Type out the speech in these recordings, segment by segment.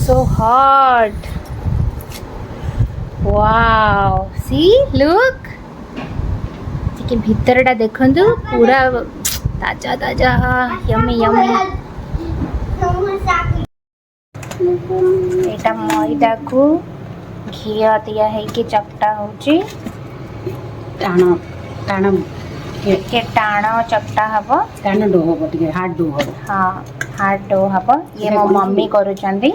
so hot. Wow, see, look. Chicken भीतरटा देखंतु पूरा ताजा ताजा यम्मी यम्मी. एटा मैदा को घिया दिया है कि चकटा होची टाण टाण के टाण चकटा हबो. टाण डो हबो टिके हार्ड डो हबो. हाँ हार्ड डो हबो. ये मो मम्मी करूचंदी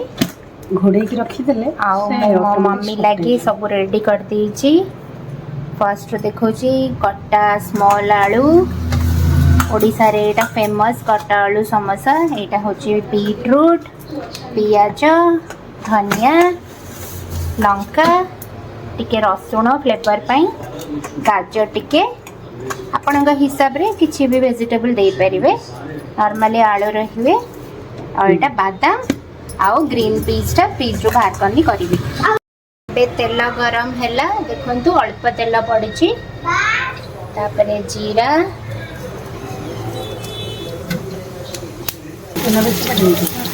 घोड़े की रखी देले आओ मो मम्मी लागी सब रेडी कर दीची. फर्स्ट देखोची कट्टा स्मॉल आलू. ओडिसा रे एटा फेमस कट्टा आलू समोसा. एटा होची बीटरूट पियाज धनिया लंका टिके रसुण फ्लेवर पाई गाजर टिके आपण हिसाब रे किसी भी वेजिटेबल दे परिवे. नॉर्मली आलू रहिवे और एटा बादाम आओ ग्रीन पीस टा फ्रिज रो बाहर करनी करिवे. बे तेल गरम हैला देखंतु अल्प तेल पड़िछि. तापरे जीरा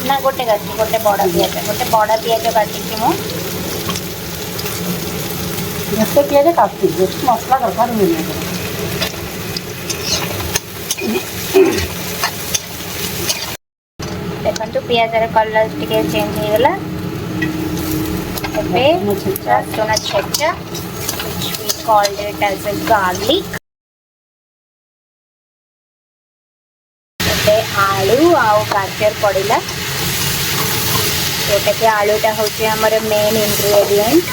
ना गोटे गाठी गोटे बड़ा पियाज काटिछि मो. जैसे पियाज काटती है मसला दरकार नहीं है. देखंतु पियाज रे कलर टिके चेंज हो गला. एबे रसुण छेचा which we called it as a garlic. एबे आलू आउ गाजर पड़िला. जोटा कि आलूटा होची हमर मेन इंग्रेडिएंट.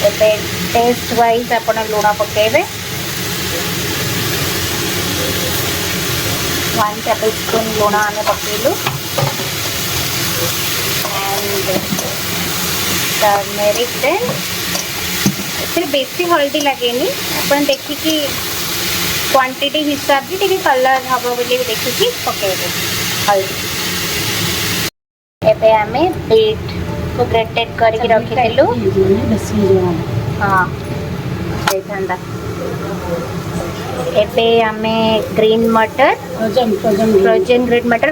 एबे टेस्ट वाइज आपण लूण पकेबे. 1 tablespoon लूण आमे पकेलु. एंड टर्मेरिक देन फिर बेसी हल्दी लगेनी. आपण देखि कि क्वांटिटी हिसाब से टिके कलर हबो बोली देखि कि पकेबे हल्दी. एबे आमे बीट को ग्रेटेड करके रखी देलु. हाँ देखंदा. एबे आमे ग्रीन मटर फ्रोजन ग्रीन मटर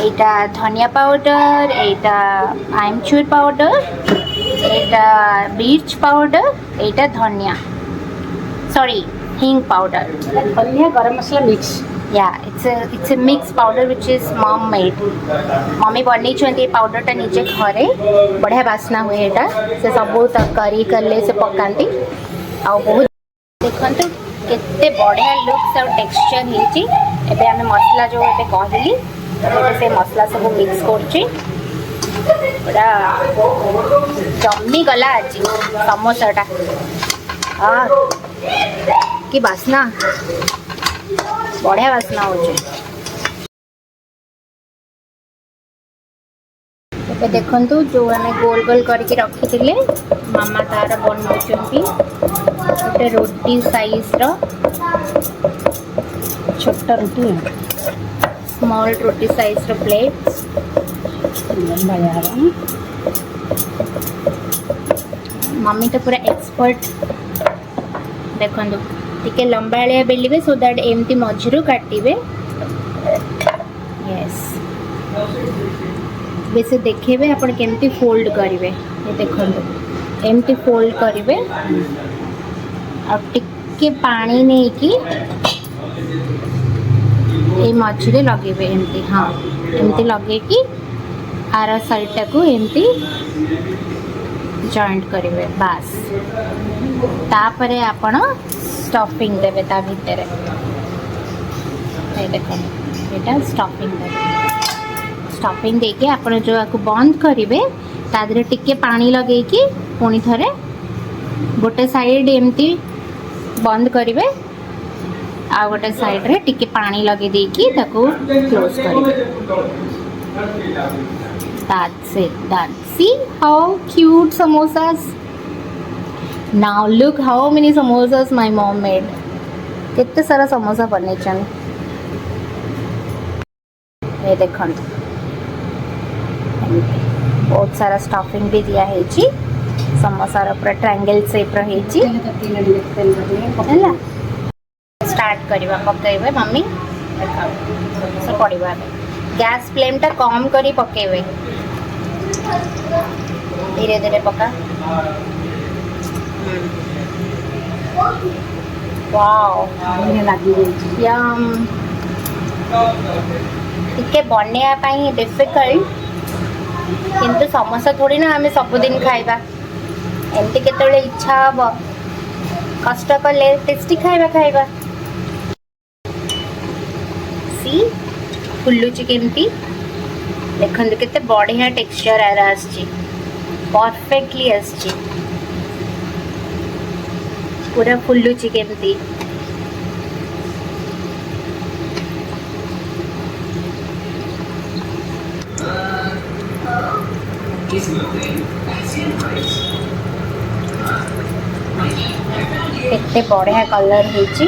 एटा धनिया पाउडर एटा आमचूर पाउडर एटा मिर्च पाउडर एटा धनिया सॉरी हिंग पाउडर धनिया गरम मसाला मिक्स. या it's a mix powder which is mom made. Mummy बनै छथि पाउडर टा निजे घरे बढ़िया बास्ना हुए. एटा से सब तरकारी करले से पकांती आ बहुत देखंतु केते बढ़िया लुक्स और टेक्सचर हेची. एबे हमें मसला जो एबे कहली से मसला सब मिक्स करछि. पूरा जम्मी गला आज समोसा टा. हाँ की बास्ना बढ़िया बास्ना होचे. एबे देखंतु जो हमें गोल गोल करके रखी थिले मामा तार बनौचंती. गोटे रोटी साइज रो छोटा रोटी स्मॉल रोटी साइज रो प्लेट. मम्मी तो पूरा एक्सपर्ट. देखंतु टिके लंबालिया बेलिबे सो दैट एमती मझिरु काटिबे. यस बेसे देखेबे आपण केमती फोल्ड करिवे. ये देखंतु एमती फोल्ड करिवे आ टिके पानी नहीं कि ए मझिरे लगेबे एमती. हाँ एमती लगे कि आर साइड टाकू एमती जॉइंट करिवे बास. तापरे आपण स्टफिंग देवे ता भीतर. ये देखो एटा स्टफिंग देवे. स्टफिंग देके आपण जो आकु बंद करिवे तादरे टिके पानी लगे कि पुणी थरे गोटे साइड एमती बंद करिवे आ गोटे साइड रे टिके पानी लगे देकी ताकू क्लोज करिवे. That's it, done. See how cute samosas. Now look how many samosas my mom made. कितने सारा समोसा बने चन. ये देखंतु बहुत सारा स्टफिंग भी दिया है जी समोसार पूरा ट्रायंगल शेप रही है। स्टार्ट करवा पकेबे मम्मी सब पड़वा गैस फ्लेम टा कम करी पकेबे धीरे धीरे पका। वाओ यम टिके बनैया पाई डिफिकल्ट किंतु समोसा थोड़ी ना आम सबुदिन खाइबा एमती केतले इच्छा हम कष्ट कले टेस्टी खाइबा खाइबा सी फुल्लुची केमती देखंतु केते बढ़िया टेक्सचर आरा आछि परफेक्टली आछि पूरा फुल्लुची केमती। केते बढ़िया कलर होइछि